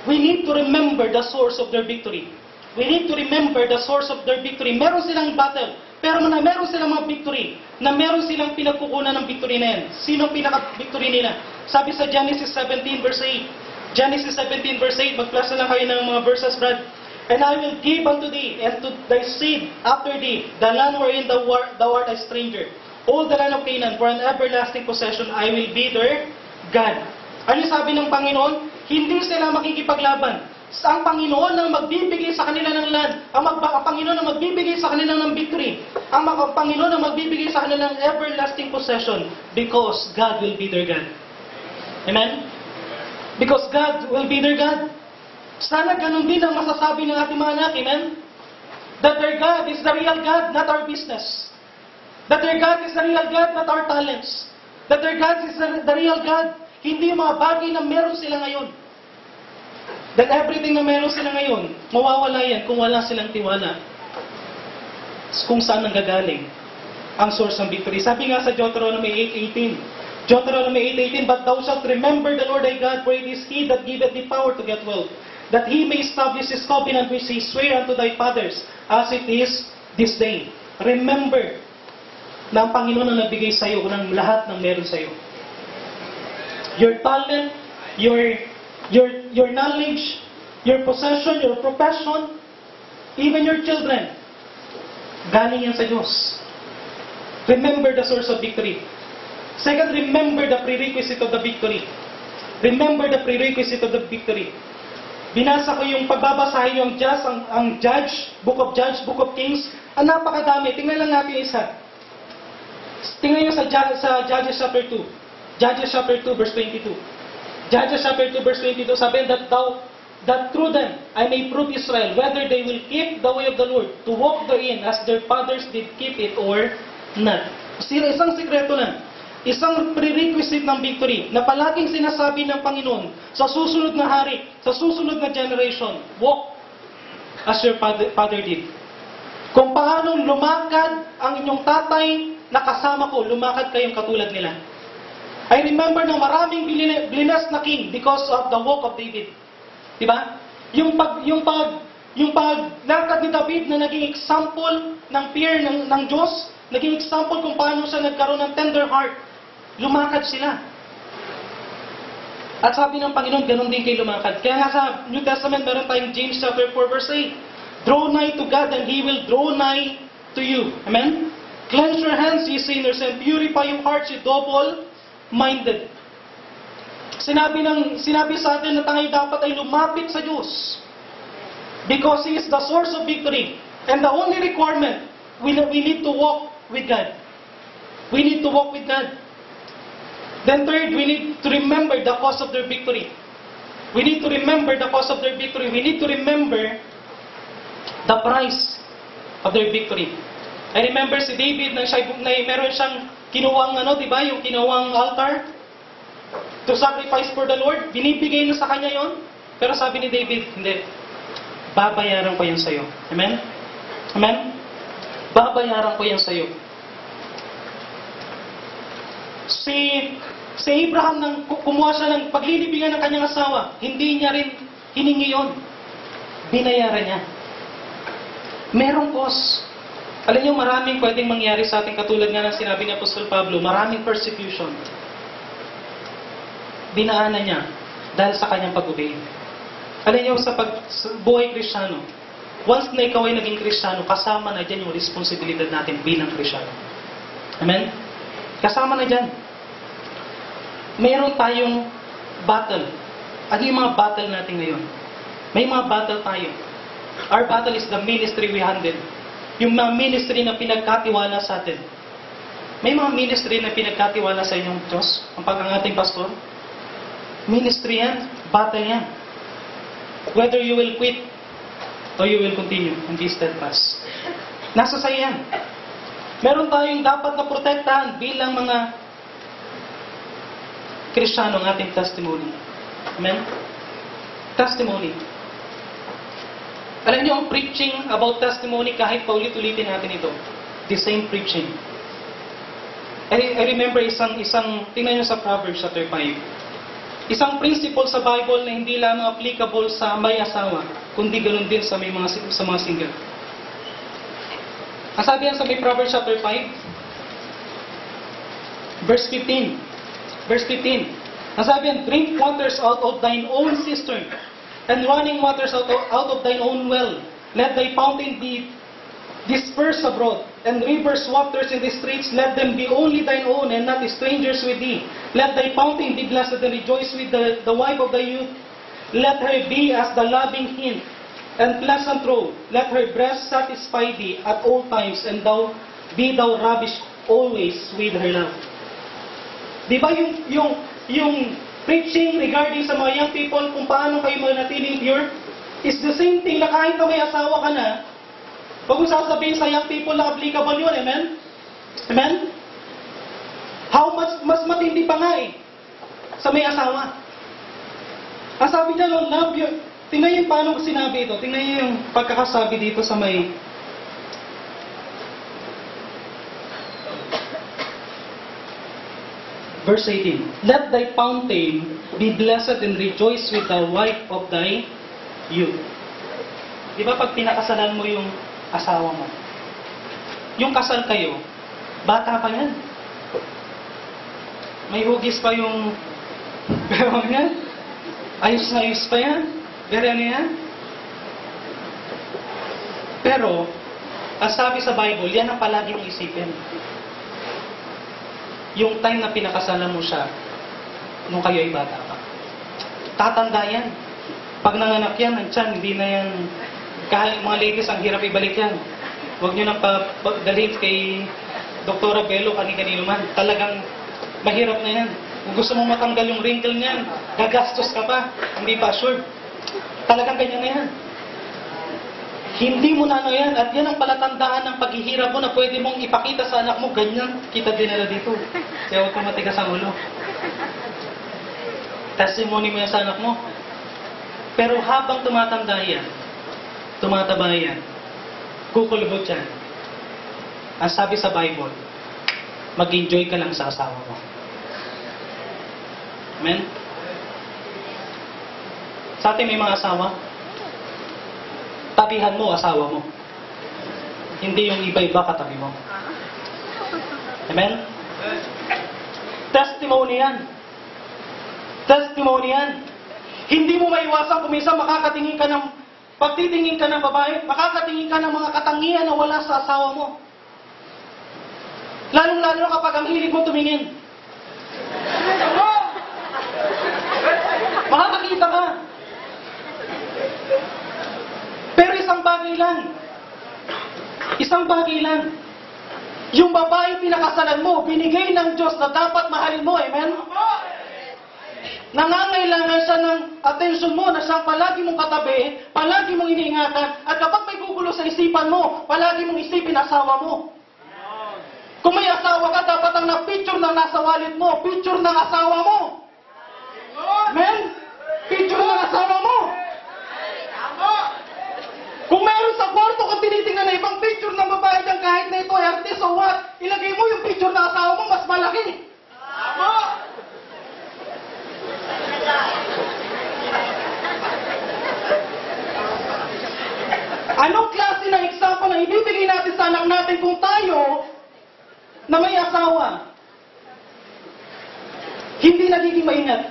we need to remember the source of their victory. We need to remember the source of their victory. Meron silang battle, pero meron silang mga victory, na meron silang pinagkukunan ng victory na yan. Sino ang pinaka-victory nila? Sabi sa Genesis 17 verse 8. Genesis 17 verse 8, mag-plus na lang kayo ng mga verses, Brad. And I will give unto thee, and to thy seed after thee, the land wherein thou art a stranger. All the land of Canaan, for an everlasting possession, I will be their God. Ano sabi ng Panginoon? Hindi sila makikipaglaban. Ang Panginoon ang magbibigay sa kanila ng land. Ang Panginoon ang magbibigay sa kanila ng victory. Ang Panginoon ang magbibigay sa kanila ng everlasting possession. Because God will be their God. Amen? Because God will be their God. Sana ganun din ang masasabi ng ating mga anak. Amen? That their God is the real God, not our business. That their God is the real God, not our talents. That their God is the real God. Hindi yung mga bagay na meron sila ngayon. That everything na meron sila ngayon, mawawala yan kung wala silang tiwala. Kung saan nanggagaling ang source ng victory. Sabi nga sa Deuteronomy 8:18. Deuteronomy 8:18, but thou shalt remember the Lord thy God, for it is He that giveth thee power to get wealth, that He may establish His covenant which He sware unto thy fathers, as it is this day. Remember na ang Panginoon ang nagbigay sa iyo ng lahat ng meron sa iyo. Your talent, your knowledge, your possession, your profession, even your children, galing yan sa Diyos. Remember the source of victory. Second, remember the prerequisite of the victory. Remember the prerequisite of the victory. Binasa ko yung pagbabasahin yung Judge, Book of Judge, Book of Kings. Ang napakadami. Tingnan lang natin isa. Tingnan nyo sa Judges chapter 2. Judges chapter 2 verse 22. Judges chapter 2 verse 22, sabi that through them I may prove Israel whether they will keep the way of the Lord to walk therein as their fathers did keep it or not. Isang sikreto na. Isang prerequisite ng victory na palaging sinasabi ng Panginoon sa susunod na hari, sa susunod na generation, walk as your father did. Kung paano lumakad ang inyong tatay na kasama ko, lumakad kayong katulad nila. I remember na maraming blinas na king because of the walk of David. Diba? Yung paglakad ni David na naging example ng fear ng Diyos, naging example kung paano siya nagkaroon ng tender heart. Lumakad sila. At sabi ng Panginoon, ganun din kayo lumakad. Kaya nga sa New Testament, meron tayong James chapter 4 verse 8. Draw nigh to God and He will draw nigh to you. Amen? Cleanse your hands, ye sinners, and purify your hearts, ye double-minded. Sinabi sa atin na tayo dapat ay lumapit sa Diyos. Because He is the source of victory. And the only requirement, we need to walk with God. We need to walk with God. Then third, we need to remember the cause of their victory. We need to remember the cause of their victory. We need to remember the price of their victory. I remember si David na meron siyang kinuwang di ba, yung kinuwang altar to sacrifice for the Lord. Binibigay na sa kanya yon. Pero sabi ni David, hindi. Babayaran ko yan sa iyo. Amen? Amen? Babayaran ko yan sa iyo. Si Abraham nang kumuha siya ng paglilibingan ng kanyang asawa, hindi niya rin hiningi yun. Binayaran niya. Merong cause. Alam niyo, maraming pwedeng mangyari sa ating katulad nga ng sinabi ni Apostol Pablo, maraming persecution. Dinaanan niya dahil sa kanyang pag-obey. Alam niyo, sa buhay Kristiyano, once na ikaw ay naging Kristiyano, kasama na dyan yung responsibilidad natin bilang Kristiyano. Amen? Kasama na dyan. Meron tayong battle. Ano yung mga battle natin ngayon? May mga battle tayo. Our battle is the ministry we handle. Yung mga ministry na pinagkatiwala sa atin. May mga ministry na pinagkatiwala sa inyong Diyos, ang ating pastor. Ministry yan, battle yan. Whether you will quit or you will continue and be steadfast. Nasa sa'yo yan. Meron tayong dapat na protektahan bilang mga Kristiyano ang ating testimony. Amen? Testimony. Alam niyo, ang preaching about testimony, kahit paulit-ulitin natin ito, the same preaching. I remember tingnan niyo sa Proverbs chapter 5. Isang principle sa Bible na hindi lamang applicable sa may asawa, kundi ganoon din sa mga single. Ang sabi yan sa may Proverbs chapter 5, verse 15. Verse 15. Ang sabi yan, drink waters out of thine own cistern, and running waters out of thine own well. Let thy fountain be dispersed abroad, and rivers waters in the streets, let them be only thine own, and not strangers with thee. Let thy fountain be blessed, and rejoice with the wife of thy youth. Let her be as the loving hind, and pleasant roe. Let her breast satisfy thee at all times, and be thou ravished always with her love. Di ba yung preaching regarding sa mga young people kung paano kayo manatiling pure, is the same thing na kahit na may asawa ka na, huwag mo sasabihin sa young people na applicable yun, amen? Amen? How much, mas matindi pa nga sa may asawa. Ang sabi niya, love you. Tingnan niyo paano sinabi ito. Tingnan niyo yung pagkakasabi dito sa may verse 18. Let thy fountain be blessed and rejoice with the wife of thy youth. Di ba pag pinakasalan mo yung asawa mo, yung kasal kayo, bata pa yan. May hugis pa yung pero yan. Ayos na ayos pa yan. Pero ano yan? Pero, ang sabi sa Bible, yan ang palagi mong isipin. Yung time na pinakasalan mo siya, nung kayo ay bata pa. Tatanda yan. Pag nanganak yan, ang tiyan, hindi na yan. Kahit mga ladies, ang hirap ibalik yan. Huwag nyo nang dalhin kay Dr. Bello, kani-kanino man. Talagang mahirap na yan. Kung gusto mong matanggal yung wrinkle niyan, gagastos ka pa. Hindi pa sure. Talagang ganyan na yan. Hindi mo na ano yan. At yan ang palatandaan ng paghihirap mo na pwede mong ipakita sa anak mo. Ganyan, kita din nila dito. Kaya huwag kang matigas ang ulo. Testimony mo yan sa anak mo. Pero habang tumatanda yan, tumataba yan, kukulubot yan. Ang sabi sa Bible, mag-enjoy ka lang sa asawa mo. Amen? Sa atin may mga asawa, tabihan mo asawa mo. Hindi yung iba-iba katabi mo. Amen? Testimony yan. Testimony yan. Hindi mo maiwasan kung minsan makakatingin ka ng, pagtitingin ka ng babae, makakatingin ka ng mga katangian na wala sa asawa mo. Lalong-lalo kapag ang hilig mo tumingin. Makakakita ka. Pero isang bagay lang. Yung babae pinakasalan mo, binigay ng Diyos na dapat mahalin mo, amen? Nangangailangan siya ng atensyon mo na siyang palagi mong katabi, palagi mong iniingatan, at kapag may gugulo sa isipan mo, palagi mong isipin asawa mo. Kung may asawa ka, dapat ang na-picture na nasa wallet mo, picture ng asawa mo. Amen? Picture ng asawa mo. Kung meron sa kwarto kung tinitingnan na ibang picture ng babae dyan, kahit na ito ay artist o what, ilagay mo yung picture ng asawa mo, mas malaki. Anong klase ng example na ibibigay natin sa anak natin kung tayo na may asawa hindi nagiging maingat?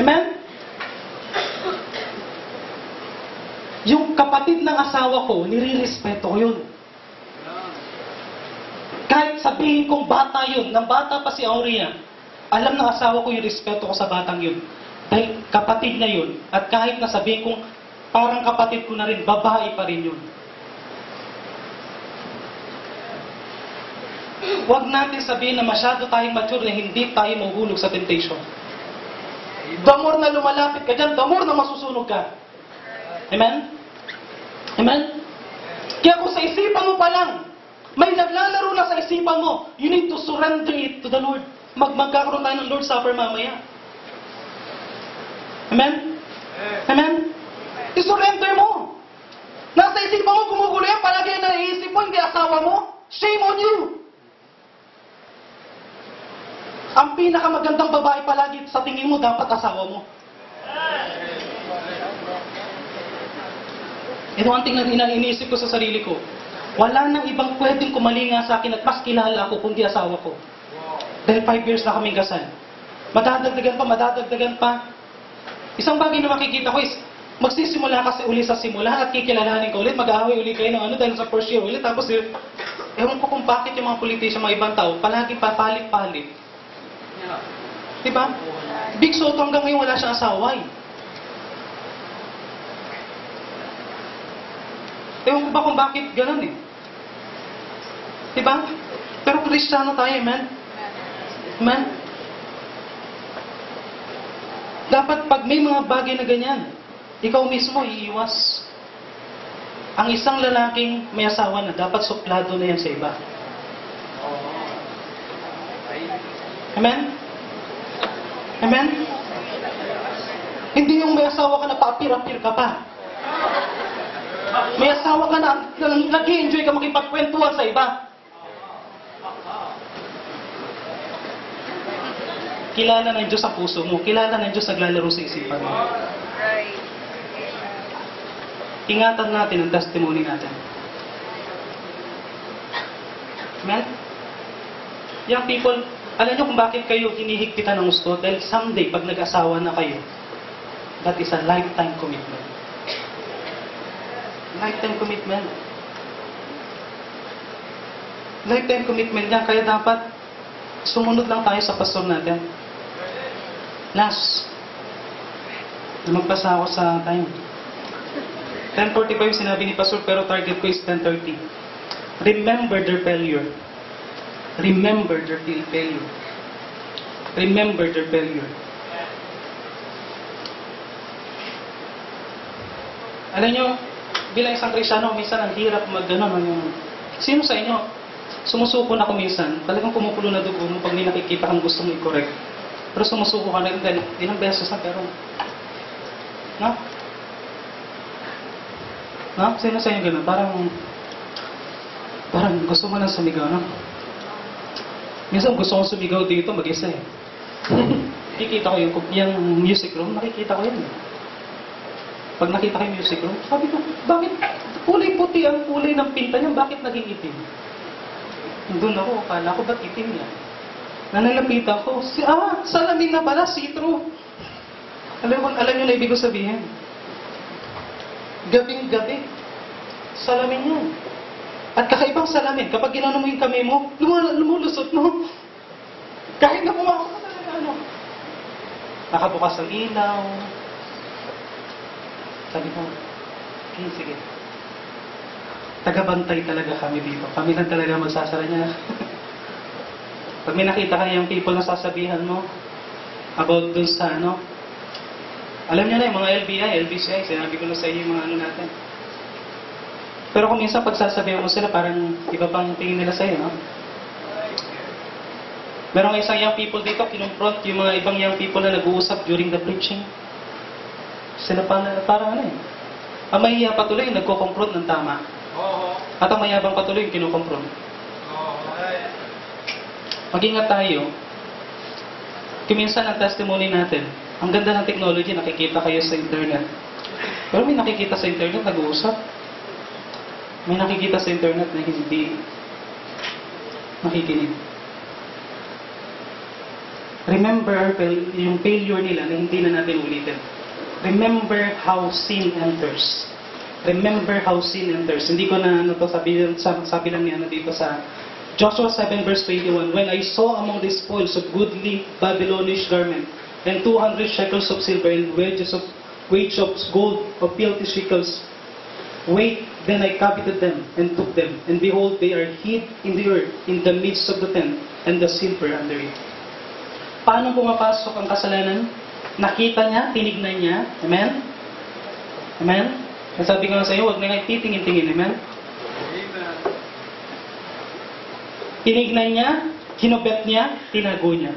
Amen? Yung kapatid ng asawa ko, nire-respeto ko yun. Kahit sabihin kong bata yun, nang bata pa si Aurea, alam ng asawa ko yung respeto ko sa batang yun. Dahil kapatid niya yun. At kahit na sabihin kong parang kapatid ko na rin, babae pa rin yun. Huwag natin sabihin na masyado tayong mature na hindi tayo mahuhulog sa temptation. The more na lumalapit ka dyan, the more na masusunog ka. Amen? Amen? Kaya kung sa isipan mo pa lang, may naglalaro na sa isipan mo, you need to surrender it to the Lord. Magkakaroon tayo ng Lord's Supper mamaya. Amen? Amen? I-surrender mo. Nasa isipan mo, gumugulo yan, palagi na naiisip mo, hindi asawa mo. Shame on you. Ang pinakamagandang babae palagi sa tingin mo, dapat asawa mo. Ito ang tingnan iniisip ko sa sarili ko. Wala nang ibang pwedeng kumalinga sa akin at mas kilala ako kundi asawa ko. Dahil 5 years na kaming kasal. Madadagdagan pa. Isang bagay na makikita ko is, magsisimula kasi uli sa simula at kikilalanin ka ulit, mag-aaway uli kayo ng dahil sa first year ulit. Tapos, ewan ko kung bakit yung mga politician, mga ibang tao, palagi papalit-palit. Diba? Big Soto hanggang ngayon wala siyang asawa eh. Ewan ko ba kung bakit ganun eh. Diba? Pero Kristiyano tayo, amen? Amen? Dapat pag may mga bagay na ganyan, ikaw mismo iiwas. Ang isang lalaking may asawa na, dapat suplado na yan sa iba. Amen? Amen? Hindi yung may asawa ka na paapir-apir ka pa. May asawa ka na, nag-i-enjoy ka makipagkwentuhan sa iba. Kilala ng Diyos ang puso mo. Kilala ng Diyos naglalaro sa isipan mo. Ingatan natin ang testimony natin. Amen? Young people, alam niyo kung bakit kayo hinihigpitan ng gusto? Dahil someday, pag nag-asawa na kayo, that is a lifetime commitment. Lifetime commitment. Lifetime commitment yan. Kaya dapat sumunod lang tayo sa pastor natin. Last. Magpasa ako sa time. 10:45 sinabi ni pastor, pero target ko is 10:30. Remember their failure. Remember their failure. Remember their failure. Alam nyo, bilang isang Kristiyano, minsan ang hirap sino sa inyo, sumusuko na ako minsan, talagang kumukulo na dugo mo pag may nakikita kang gusto mo i-correct. Pero sumusuko ka na rin, ilang beses na, pero, no? No? Sino sa inyo gano'n? Parang gusto mo lang sumigaw, no? Minsan gusto kong sumigaw dito, mag-isa eh. Nakikita ko yung music room, nakikita ko yun eh. Pag nakita ko yung music room, sabi ko, bakit kulay puti ang kulay ng pinta niya, bakit naging itim? Doon ako, akala ko ba't itim niya? Nanalapitan ko, salamin na pala, see-through. Alam niyo na ibig ko sabihin. Gabing-gabi, salamin yan. At kakaibang salamin, kapag ginano mo yung kamay mo, lumulusot mo. Kahit na pumakot ka talaga, nakabukas ang ilaw. Sabi ko, okay, sige. Tagabantay talaga kami dito. Kami lang talaga magsasara niya. Pag may nakita ka yung people na sasabihan mo about dun sa alam niyo na yung mga LBI, LBCI, sinabi ko na sa iyo yung mga natin. Pero kung minsan pagsasabihan mo sila, parang iba pang tingin nila sa iyo, no? Merong isang young people dito, kinumpront yung mga ibang young people na nag-uusap during the preaching. Sila parang ang mahiya patuloy yung nagko-confront ng tama. At ang mayabang patuloy yung kinukonfront. Mag-ingat tayo. Kuminsan ang testimony natin, ang ganda ng technology, nakikita kayo sa internet. Pero may nakikita sa internet, nag-uusap. May nakikita sa internet na hindi makikinig. Remember yung failure nila na hindi na natin ulitin. Remember how sin enters. Remember how sin enters. Hindi ko na sabi lang niya dito sa Joshua 7 verse 21, when I saw among the spoils of goodly Babylonish garment, and 200 shekels of silver, and wedge of gold of filthy shekels, wait, then I coveted them, and took them, and behold, they are hid in the earth, in the midst of the tent, and the silver under it. Paano pumapasok ang kasalanan? Nakita niya, tinignan niya, amen? Amen? Sabi ko nga sa iyo, huwag na kayo titingin-tingin, amen? Tinignan niya, kinubet niya, tinago niya.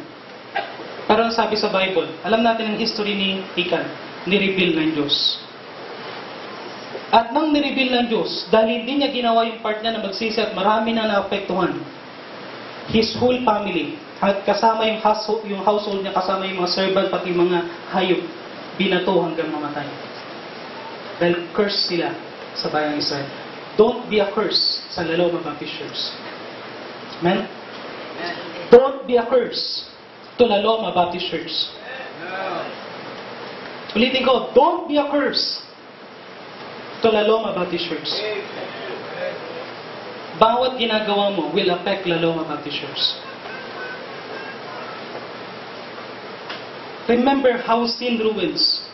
Pero ang sabi sa Bible, alam natin ang history ni Achan, nireveal ng Diyos. At nang nireveal ng Diyos, dahil hindi niya ginawa yung part niya na magsisi at marami na naapektuhan, his whole family, at kasama yung household niya, kasama yung mga servant, pati mga hayop, binato hanggang mamatay. Dahil curse sila sa bayang Israel. Don't be a curse sa Laloma Baptist Church. Amen? Don't be a curse to Laloma Baptist Church. Ulitin ko, don't be a curse to Laloma Baptist Church. Bawat ginagawa mo will affect Laloma Baptist Church. Remember how sin ruins.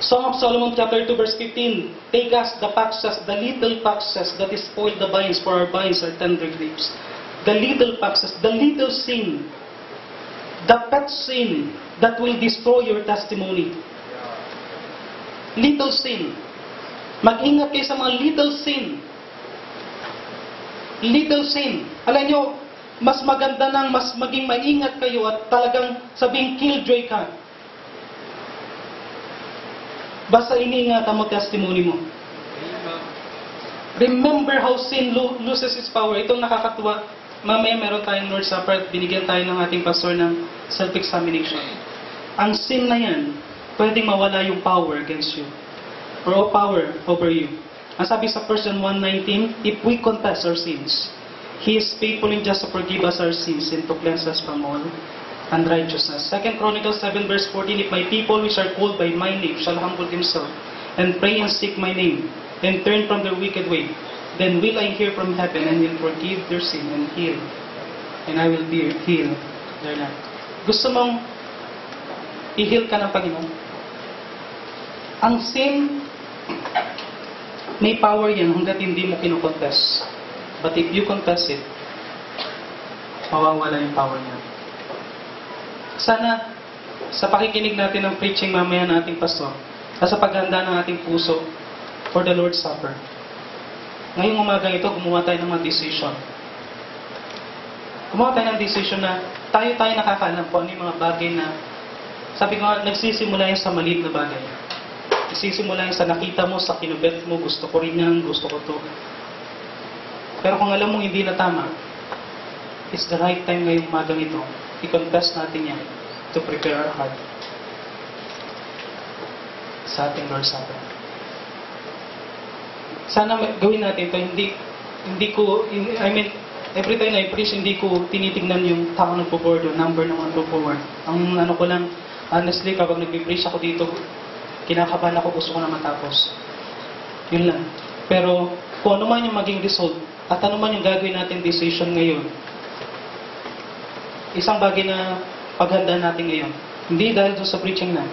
Song of Solomon chapter 2 verse 15, take us the foxes, the little foxes that is spoiled the vines, for our vines are tender grapes. The little foxes, the little sin, the pet sin that will destroy your testimony. Little sin. Mag-ingat kayo sa mga little sin. Little sin. Alam nyo, mas maganda nang mas maging maingat kayo at talagang sabing killjoy ka. Basta iniingatan mo testimony mo. Remember how sin loses its power. Itong nakakatuwa. Mamaya meron tayong Lord's Supper at binigyan tayo ng ating pastor ng self-examination. Ang sin na yan, pwedeng mawala yung power against you. Or power over you. Ang sabi sa 1 John 1:19, if we confess our sins, He is faithful and just to forgive us our sins and to cleanse us from all unrighteousness. 2 Chronicles 7 verse 14, if my people which are called by my name shall humble themselves and pray and seek my name and turn from their wicked way, then will I hear from heaven and will forgive their sin and heal. And I will heal their land. Gusto mong i-heal ka ng Panginoon? Ang sin, may power yan hanggat hindi mo kinukonfess. But if you confess it, mawawala yung power niya. Sana, sa pakikinig natin ng preaching mamaya ng ating pastor, at sa paghanda ng ating puso for the Lord's Supper, ngayong umagang ito, gumawa tayo ng mga decision. Gumawa tayo ng decision na tayo nakakaalam kung ano yung mga bagay na, sabi ko nga, nagsisimula yan sa maliit na bagay. Nagsisimula yan sa nakita mo, sa kinubet mo, gusto ko rin yan, gusto ko to. Pero kung alam mong hindi na tama, it's the right time ngayong umagang ito, i-confess natin yan to prepare our heart sa ating Lord's Supper. Sana gawin natin ito. Every time I preach, hindi ko tinitingnan yung tao nagpo-board o number ng nagpo-board. Ang ano ko lang, honestly, kapag nag-preach ako dito, kinakabahan ako, gusto ko na matapos. Yun lang. Pero, kung ano man yung maging result, at ano man yung gagawin natin decision ngayon, isang bagay na paghanda natin ngayon, hindi dahil doon sa preaching na,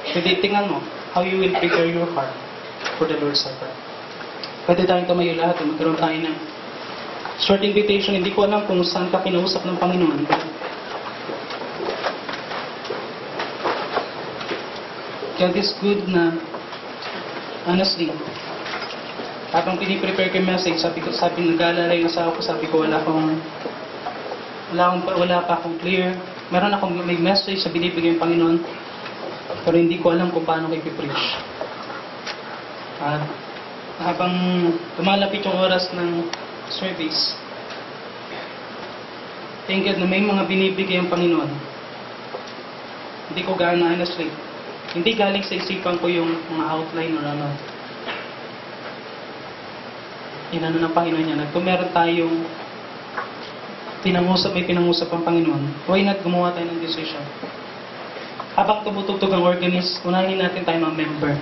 hindi tingnan mo how you will prepare your heart for the Lord's Supper. Pwede tayong tumayo lahat, magkaroon tayo ng short invitation. Hindi ko alam kung saan ka kinausap ng Panginoon. God is good na, honestly, habang piniprepare ko yung message, sabi nag-aalala yung asawa ko, sabi ko wala pa akong clear. Meron akong may message na binibigay yung Panginoon, pero hindi ko alam kung paano ko i-preach. At habang lumalapit yung oras ng service, thank God na may mga binibigay yung Panginoon. Hindi ko gaano, honestly. Hindi galing sa isipan ko yung mga outline or ano. Inano ng Panginoon niya. Kung meron tayong may pinangusap ang Panginoon, why not gumawa tayo ng decision? Habang tumutugtog ang organist, unahin natin tayo ng member.